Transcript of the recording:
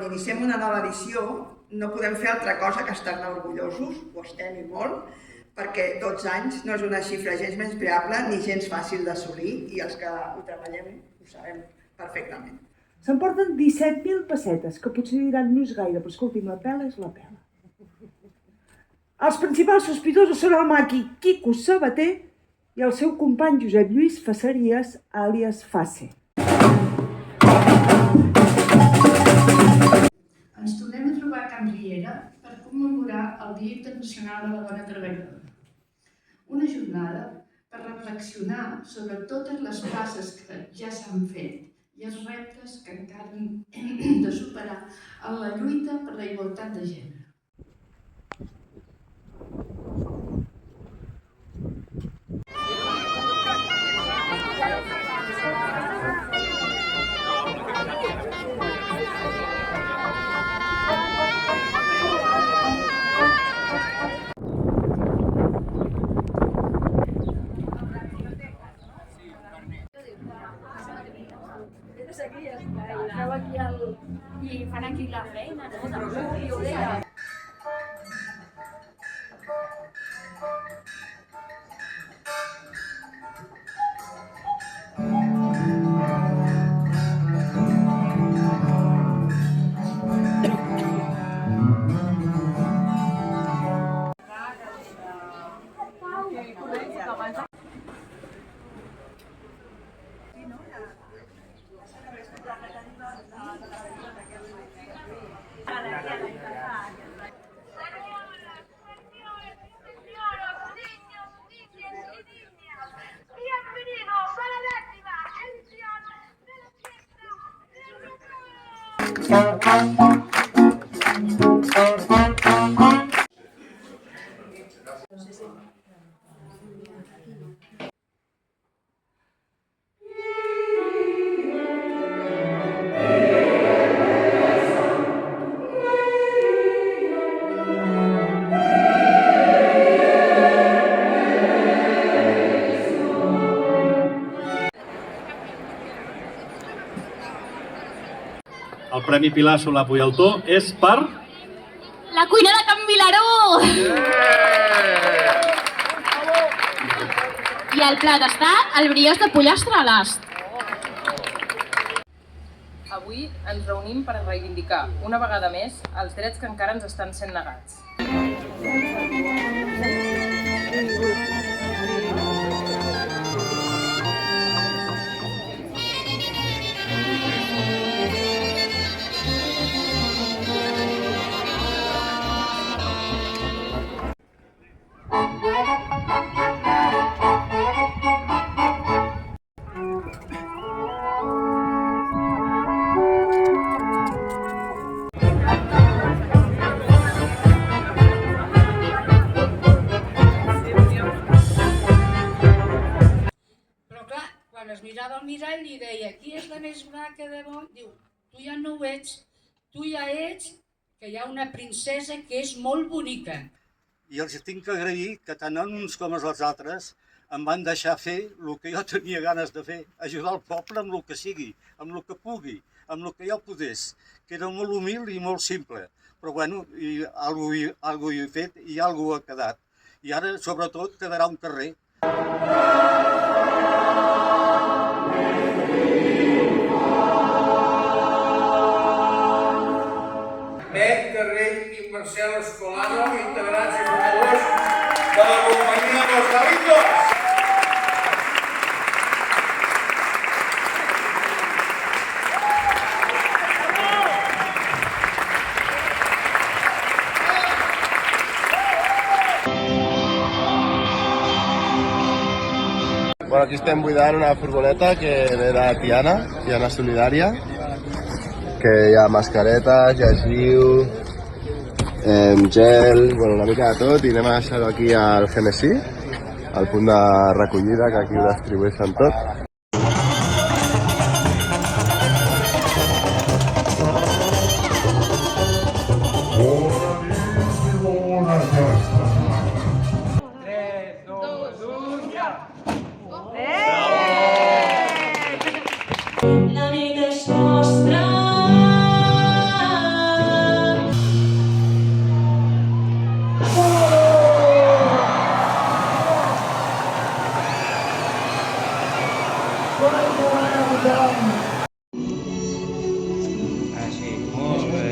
iniciem una nova edició no podem fer altra cosa que estar-ne orgullosos, ho estem i molt, perquè 12 anys no és una xifra gens menyspreable ni gens fàcil d'assolir i els que ho treballem ho sabem perfectament. S'emporten 17.000 pessetes, que potser diran no és gaire, però escolti'm, la pela és la pela. Els principals sospitosos són el maqui Quico Sabater i el seu company Josep Lluís Faceries, àlies Face. Ens tornem a trobar a Can Riera per commemorar el Dia Internacional de la Dona Treballadora. Una jornada per reflexionar sobre totes les passes que ja s'han fet i els reptes que encara hem de superar en la lluita per la igualtat de gènere. I fan aquí la feina, no? El Premi Pilar Solà Puyaltó és per... La cuina de Can Vilaró! I el plat està el brioix de pollastre a l'ast. Avui ens reunim per reivindicar, una vegada més, els drets que encara ens estan sent negats. Quan es mirava al mirall i deia qui és la més maca de món? Diu, tu ja no ho ets, tu ja ets que hi ha una princesa que és molt bonica. I els tinc que agrair que tant uns com els altres em van deixar fer el que jo tenia ganes de fer, ajudar el poble amb el que sigui, amb el que pugui, amb el que jo podés, que era molt humil i molt simple. Però bueno, alguna hi he fet i alguna ha quedat. I ara, sobretot, quedarà un carrer. Carrell i Marcel Escolano, integrants i fundadors de la companyia Los Galitos. Bueno, aquí estem buidant una furgoneta que ve de Tiana Solidària, que hi ha mascaretes, llegiu, gel, bueno, una mica de tot, i anem a deixar-ho aquí al GNC, al punt de recollida, que aquí ho distribueixen tot. La vida és nostra. Molt bé.